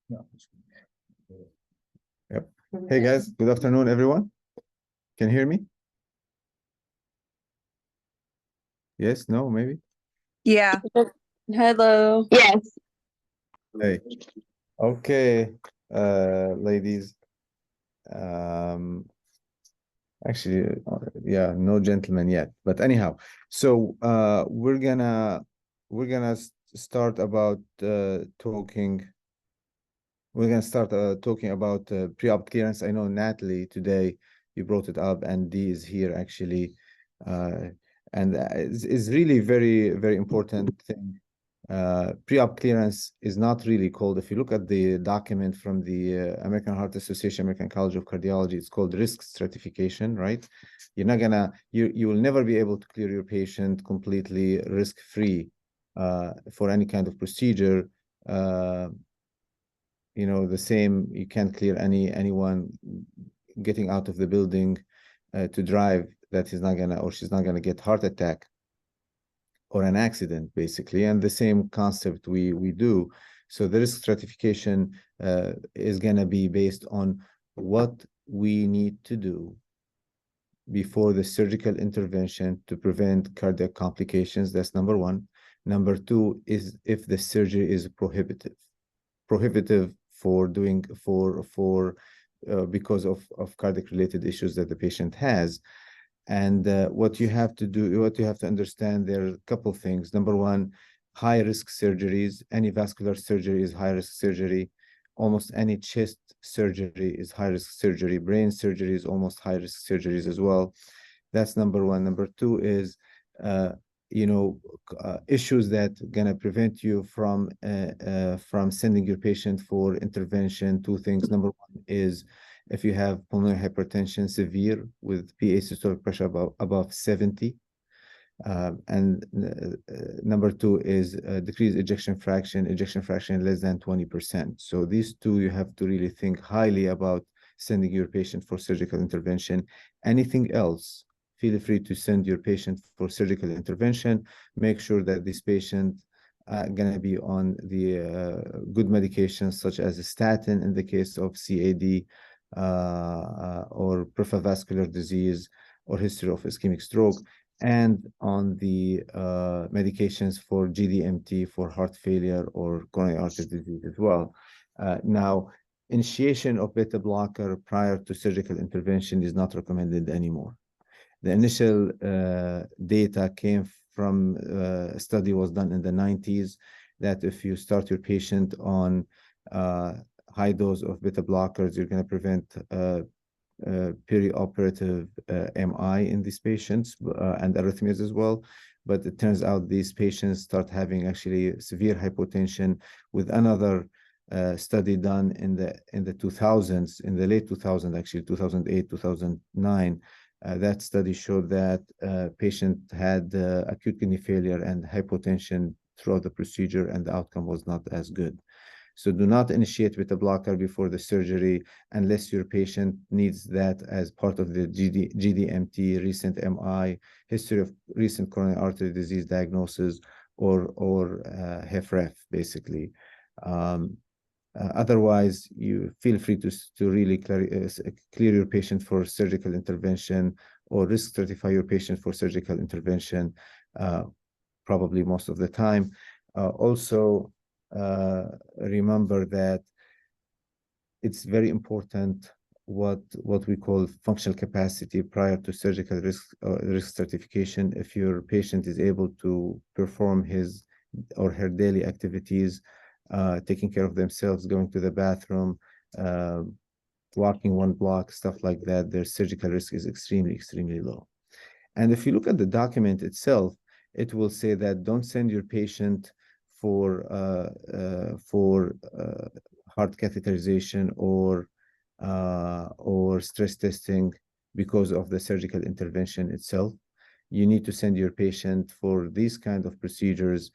Yep. Hey guys, good afternoon, everyone. Can you hear me? Yes, no, maybe? Yeah. Hello. Yes. Hey. Okay, ladies. Actually, yeah, no gentlemen yet. But anyhow, so we're gonna start about talking. We're gonna start talking about pre-op clearance. I know Natalie today you brought it up, and Dee is here actually, and it's really very important thing. Pre-op clearance is not really called. If you look at the document from the American Heart Association, American College of Cardiology, it's called risk stratification, right? You're not gonna you will never be able to clear your patient completely risk-free for any kind of procedure. You know, the same, you can't clear anyone getting out of the building to drive that he's not gonna or she's not gonna get heart attack or an accident, basically. And the same concept we do. So the risk stratification is gonna be based on what we need to do before the surgical intervention to prevent cardiac complications. That's number one. Number two is if the surgery is prohibitive for doing because of cardiac related issues that the patient has. And what you have to understand, there are a couple of things. Number one, high risk surgeries. Any vascular surgery is high risk surgery. Almost any chest surgery is high risk surgery. Brain surgery is almost high risk surgeries as well. That's number one. Number two is issues that gonna prevent you from sending your patient for intervention. Two things. Number one is if you have pulmonary hypertension severe with PA systolic pressure above 70. And number two is decreased ejection fraction less than 20%. So these two, you have to really think highly about sending your patient for surgical intervention. Anything else, feel free to send your patient for surgical intervention. Make sure that this patient going to be on the good medications such as a statin in the case of CAD or peripheral vascular disease or history of ischemic stroke, and on the medications for GDMT for heart failure or coronary artery disease as well. Now, initiation of beta blocker prior to surgical intervention is not recommended anymore. The initial data came from a study was done in the 90s that if you start your patient on high dose of beta blockers, you're going to prevent perioperative MI in these patients and arrhythmias as well. But it turns out these patients start having actually severe hypotension with another study done in the 2000s, in the late 2000s, actually 2008, 2009. That study showed that patient had acute kidney failure and hypotension throughout the procedure, and the outcome was not as good. So do not initiate beta blocker before the surgery unless your patient needs that as part of the GDMT, recent MI, history of recent coronary artery disease diagnosis, or HFrEF, basically. Otherwise, you feel free to really clear your patient for surgical intervention or risk stratify your patient for surgical intervention, probably most of the time. Also, remember that it's very important what we call functional capacity prior to surgical risk stratification. If your patient is able to perform his or her daily activities, taking care of themselves, going to the bathroom, walking one block, stuff like that, their surgical risk is extremely low. And if you look at the document itself, it will say that don't send your patient for heart catheterization or stress testing because of the surgical intervention itself. You need to send your patient for these kind of procedures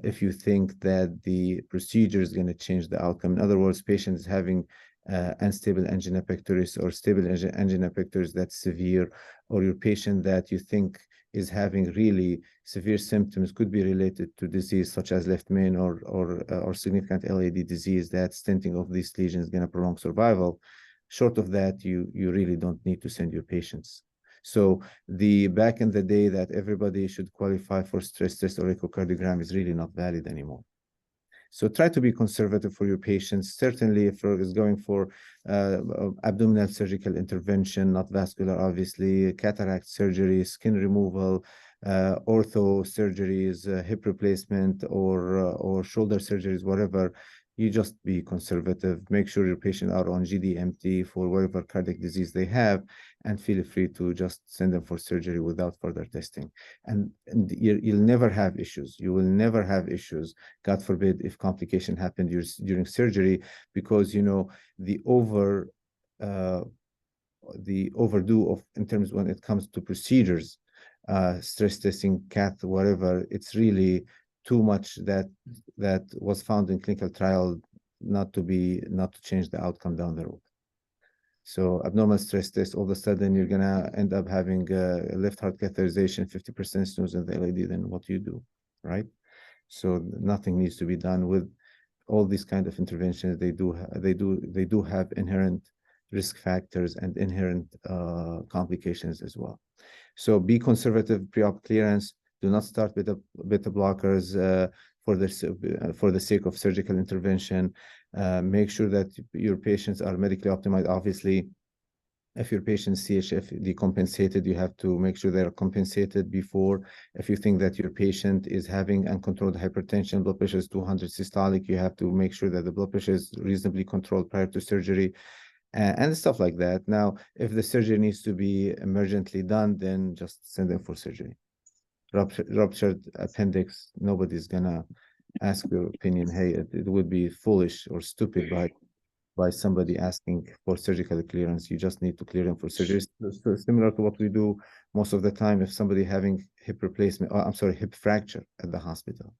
if you think that the procedure is going to change the outcome. In other words, patient is having unstable angina pectoris or stable angina pectoris that's severe, or your patient that you think is having really severe symptoms, could be related to disease such as left main or significant LAD disease, that stenting of these lesions is going to prolong survival. Short of that, you really don't need to send your patients. So the back in the day that everybody should qualify for stress test or echocardiogram is really not valid anymore. So try to be conservative for your patients. Certainly, if is going for abdominal surgical intervention, not vascular, obviously, cataract surgery, skin removal, ortho surgeries, hip replacement, or shoulder surgeries, whatever, you just be conservative. Make sure your patient are on GDMT for whatever cardiac disease they have, and feel free to just send them for surgery without further testing. And you'll never have issues. You will never have issues, God forbid, if complication happened during surgery, because, you know, the overdue of in terms when it comes to procedures, stress testing, cath, whatever, it's really too much that was found in clinical trial not to change the outcome down the road. So abnormal stress test, all of a sudden you're gonna end up having left heart catheterization, 50% snooze in the LAD, then what do you do, right? So nothing needs to be done with all these kind of interventions. They do have inherent risk factors and inherent complications as well. So be conservative, pre-op clearance. Do not start with beta blockers for the sake of surgical intervention. Make sure that your patients are medically optimized. Obviously, if your patient's CHF decompensated, you have to make sure they're compensated before. If you think that your patient is having uncontrolled hypertension, blood pressure is 200 systolic, you have to make sure that the blood pressure is reasonably controlled prior to surgery, and stuff like that. Now, if the surgery needs to be emergently done, then just send them for surgery. Ruptured appendix, nobody's gonna ask your opinion. Hey, it would be foolish or stupid by somebody asking for surgical clearance. You just need to clear them for surgery. So similar to what we do most of the time if somebody having hip replacement, hip fracture at the hospital.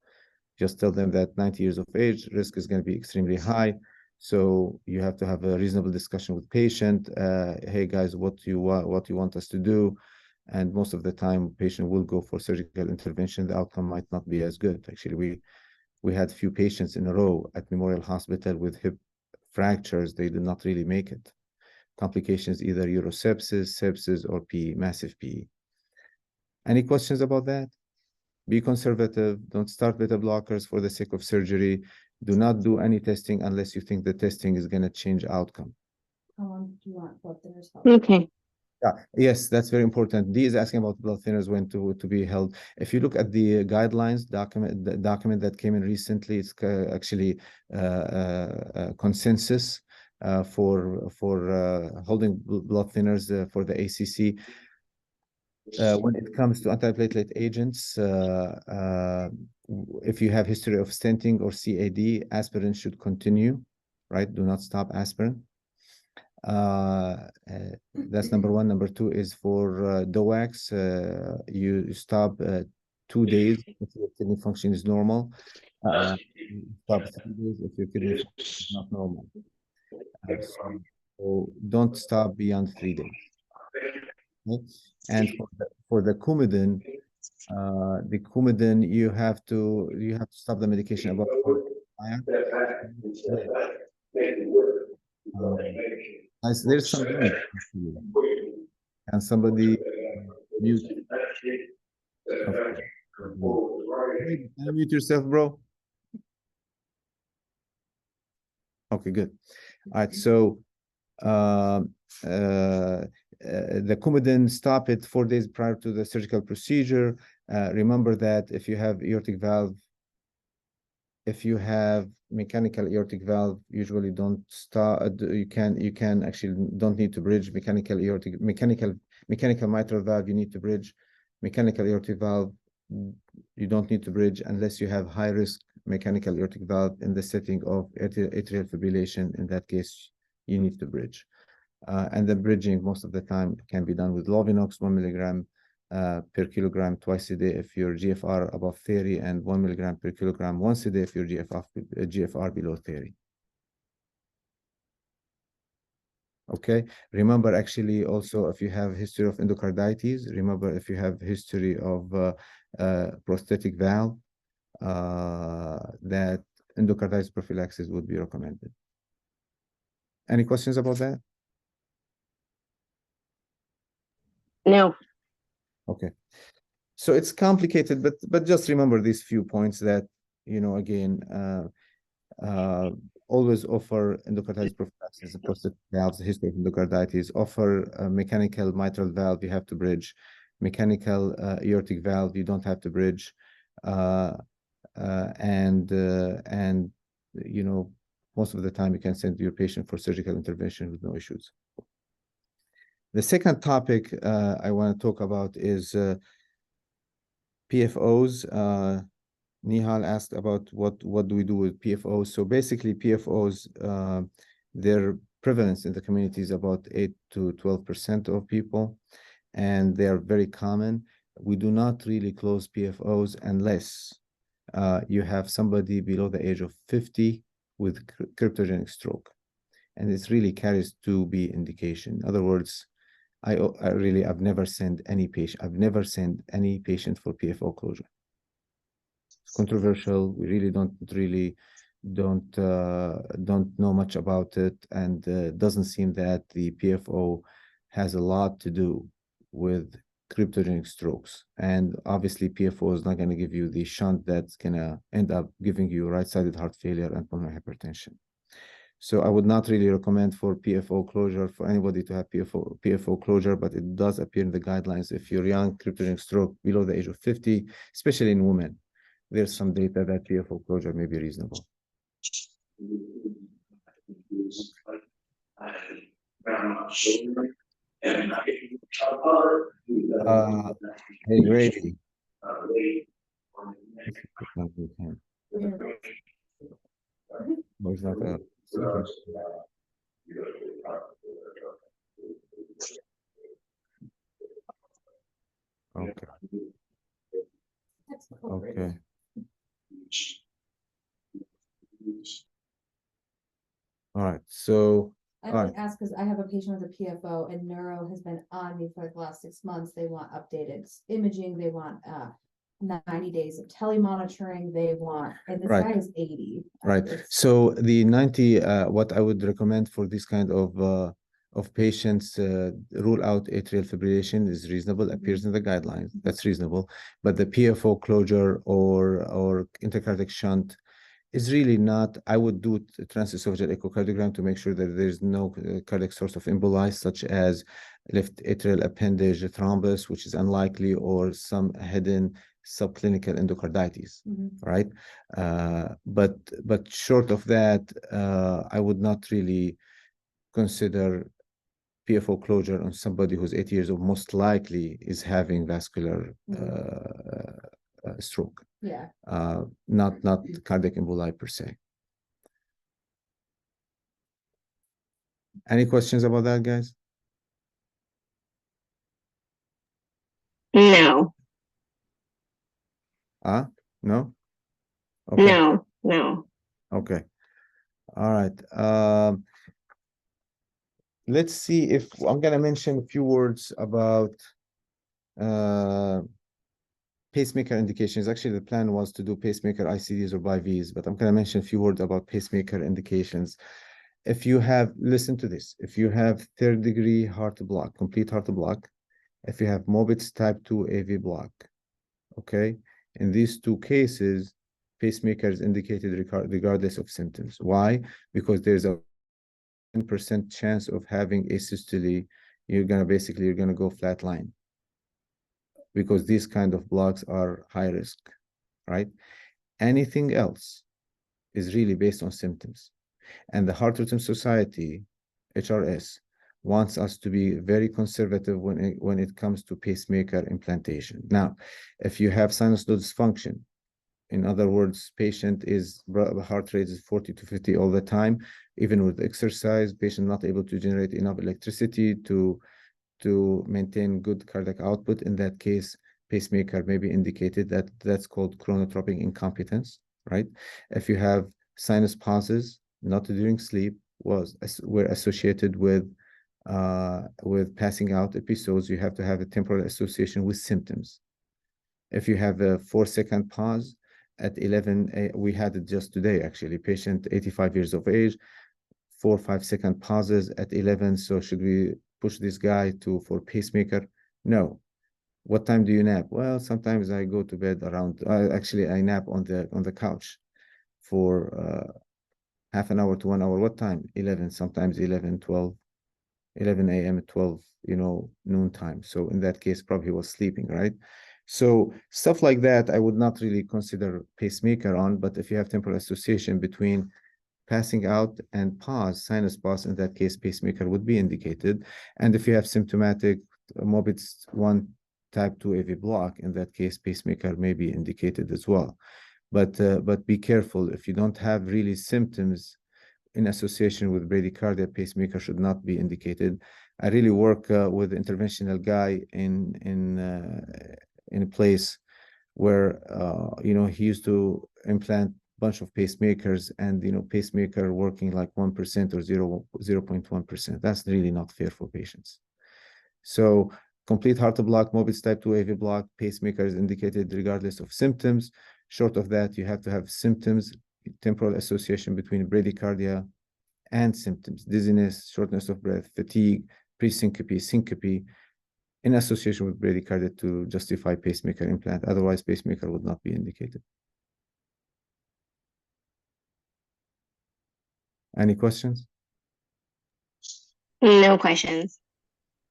Just tell them that 90 years of age, risk is going to be extremely high. So you have to have a reasonable discussion with patient. Hey guys, what you want us to do? And most of the time, patient will go for surgical intervention. The outcome might not be as good. Actually, we had few patients in a row at Memorial Hospital with hip fractures. They did not really make it. Complications, either urosepsis, sepsis, or PE, massive PE. Any questions about that? Be conservative. Don't start beta blockers for the sake of surgery. Do not do any testing unless you think the testing is going to change outcome. How long do you want blood thinners? Okay. Yes, that's very important. Dee is asking about blood thinners when to be held. If you look at the guidelines the document that came in recently, it's actually consensus for holding blood thinners for the ACC. When it comes to antiplatelet agents, if you have history of stenting or CAD, aspirin should continue, right? Do not stop aspirin. That's number one. Number two is for DOACs. You stop 2 days if your kidney function is normal. Stop 3 days if your kidney function is not normal. So don't stop beyond 3 days. Okay? And for the Coumadin, you have to stop the medication about 4 hours. There's some noise. Can somebody mute? Okay. Can you mute yourself, bro? Okay, good. All right, so the Coumadin, stop it 4 days prior to the surgical procedure. Remember that if you have aortic valve, if you have mechanical aortic valve, usually don't start. You can actually don't need to bridge mechanical mitral valve. You need to bridge mechanical aortic valve. You don't need to bridge unless you have high risk mechanical aortic valve in the setting of atrial fibrillation. In that case, you need to bridge. And the bridging most of the time can be done with Lovinox 1 milligram per kilogram twice a day if your GFR above 30, and 1 milligram per kilogram once a day if your GFR below 30. Okay, remember actually also if you have history of endocarditis, remember if you have history of prosthetic valve, that endocarditis prophylaxis would be recommended. Any questions about that? No. Okay. So it's complicated, but just remember these few points that, you know, again, always offer endocarditis prophylaxis, prosthetic valves, history of endocarditis, offer a mechanical mitral valve, you have to bridge, mechanical aortic valve, you don't have to bridge, and you know, most of the time you can send your patient for surgical intervention with no issues. The second topic I want to talk about is PFOs. Nihal asked about what do we do with PFOs. So basically PFOs, their prevalence in the community is about 8 to 12% of people, and they are very common. We do not really close PFOs unless you have somebody below the age of 50 with cryptogenic stroke, and it really carries 2B indication. In other words, I've never sent any patient. I've never sent any patient for PFO closure. It's controversial. We really don't know much about it, and doesn't seem that the PFO has a lot to do with cryptogenic strokes. And obviously, PFO is not going to give you the shunt that's going to end up giving you right-sided heart failure and pulmonary hypertension. So I would not really recommend for PFO closure for anybody to have PFO closure, but it does appear in the guidelines if you're young, cryptogenic stroke below the age of 50, especially in women. There's some data that PFO closure may be reasonable. Hey, Grady. Was not a okay. Okay. All right. So I only ask because I have a patient with a PFO and neuro has been on me for like the last 6 months. They want updated imaging. They want 90 days of telemonitoring. They want, and this Right. guy is 80. Right. So the 90, what I would recommend for this kind of patients, rule out atrial fibrillation is reasonable, appears in the guidelines. That's reasonable. But the PFO closure or intracardiac shunt is really not. I would do a transesophageal echocardiogram to make sure that there's no cardiac source of emboli, such as left atrial appendage thrombus, which is unlikely, or some hidden subclinical endocarditis, right? But short of that, I would not really consider PFO closure on somebody who's 80 years old, most likely is having vascular stroke. Yeah. Not cardiac emboli per se. Any questions about that, guys? No. No? Okay. No. Okay. All right. Let's see if I'm gonna mention a few words about pacemaker indications. Actually, the plan was to do pacemaker ICDs or BIVs, but I'm gonna mention a few words about pacemaker indications. If you have, listen to this, if you have third-degree heart block, complete heart block, if you have Mobitz type 2 AV block, okay? In these two cases, pacemaker is indicated regardless of symptoms. Why? Because there's a 10% chance of having asystole. You're gonna go flatline because these kind of blocks are high risk, right? Anything else is really based on symptoms. And the Heart Rhythm Society, HRS, wants us to be very conservative when it comes to pacemaker implantation. Now, if you have sinus node dysfunction, in other words, patient heart rate is 40 to 50 all the time, even with exercise, patient not able to generate enough electricity to maintain good cardiac output. In that case, pacemaker may be indicated. That's called chronotropic incompetence, right? If you have sinus pauses, not during sleep, were associated with with passing out episodes, you have to have a temporal association with symptoms. If you have a 4-second pause at 11, we had it just today, actually, patient 85 years of age, 4 or 5-second pauses at 11. So should we push this guy for pacemaker? No. What time do you nap? Well, sometimes I go to bed around, actually I nap on the couch for half an hour to 1 hour. What time? 11, sometimes 11, 12, 11 a.m. at 12, noon time. So in that case, probably he was sleeping, right? So stuff like that, I would not really consider pacemaker on, but if you have temporal association between passing out and pause, sinus pause, in that case, pacemaker would be indicated. And if you have symptomatic Mobitz 1 type 2 AV block, in that case, pacemaker may be indicated as well. But be careful, if you don't have really symptoms in association with bradycardia, pacemaker should not be indicated. I really work with interventional guy in a place where he used to implant bunch of pacemakers, and pacemaker working like 1% or 0.1%. That's really not fair for patients. So complete heart block, Mobitz type 2 AV block, pacemaker is indicated regardless of symptoms. Short of that, you have to have symptoms, temporal association between bradycardia and symptoms, dizziness, shortness of breath, fatigue, pre-syncope, syncope, in association with bradycardia to justify pacemaker implant. Otherwise, pacemaker would not be indicated. Any questions? No questions.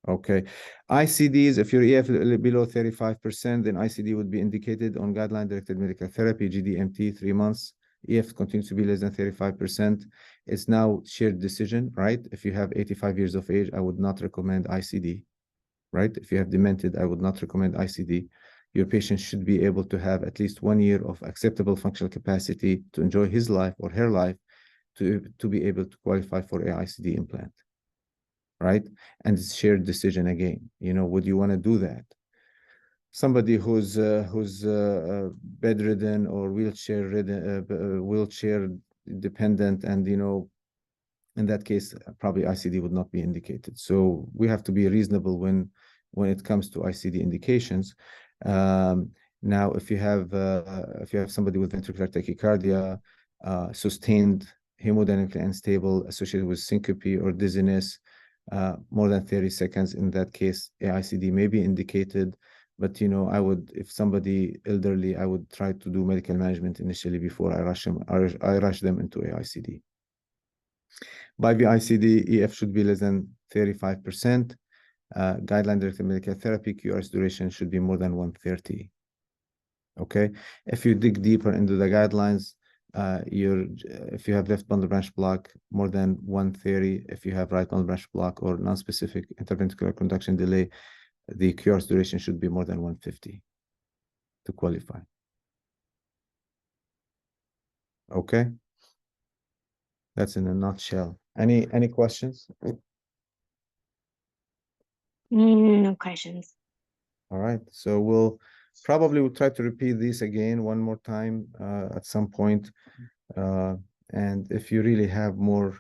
Okay. ICDs, if your EF below 35%, then ICD would be indicated on guideline-directed medical therapy, GDMT, 3 months. EF continues to be less than 35%. It's now shared decision, right? If you have 85 years of age, I would not recommend ICD, right? If you have demented, I would not recommend ICD. Your patient should be able to have at least 1 year of acceptable functional capacity to enjoy his life or her life to be able to qualify for a ICD implant, right? And it's shared decision again. Would you want to do that? Somebody who's bedridden or wheelchair dependent, and in that case, probably ICD would not be indicated. So we have to be reasonable when it comes to ICD indications. Now, if you have somebody with ventricular tachycardia, sustained hemodynamically unstable, associated with syncope or dizziness, more than 30 seconds, in that case, AICD may be indicated. But if somebody elderly, I would try to do medical management initially before I rush them into AICD. By the ICD, EF should be less than 35%. Guideline-directed medical therapy, QRS duration should be more than 130. Okay. If you dig deeper into the guidelines, if you have left bundle branch block, more than 130. If you have right bundle branch block or non-specific interventricular conduction delay, the QRS duration should be more than 150 to qualify. Okay. That's in a nutshell. Any questions? No questions. All right. So we'll try to repeat this again one more time at some point. And if you really have more,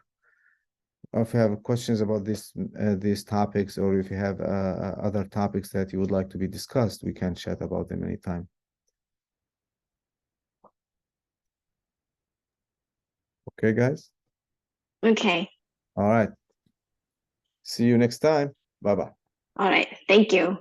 if you have questions about these topics, or if you have other topics that you would like to be discussed, we can chat about them anytime. Okay, guys? Okay. All right. See you next time. Bye-bye. All right. Thank you.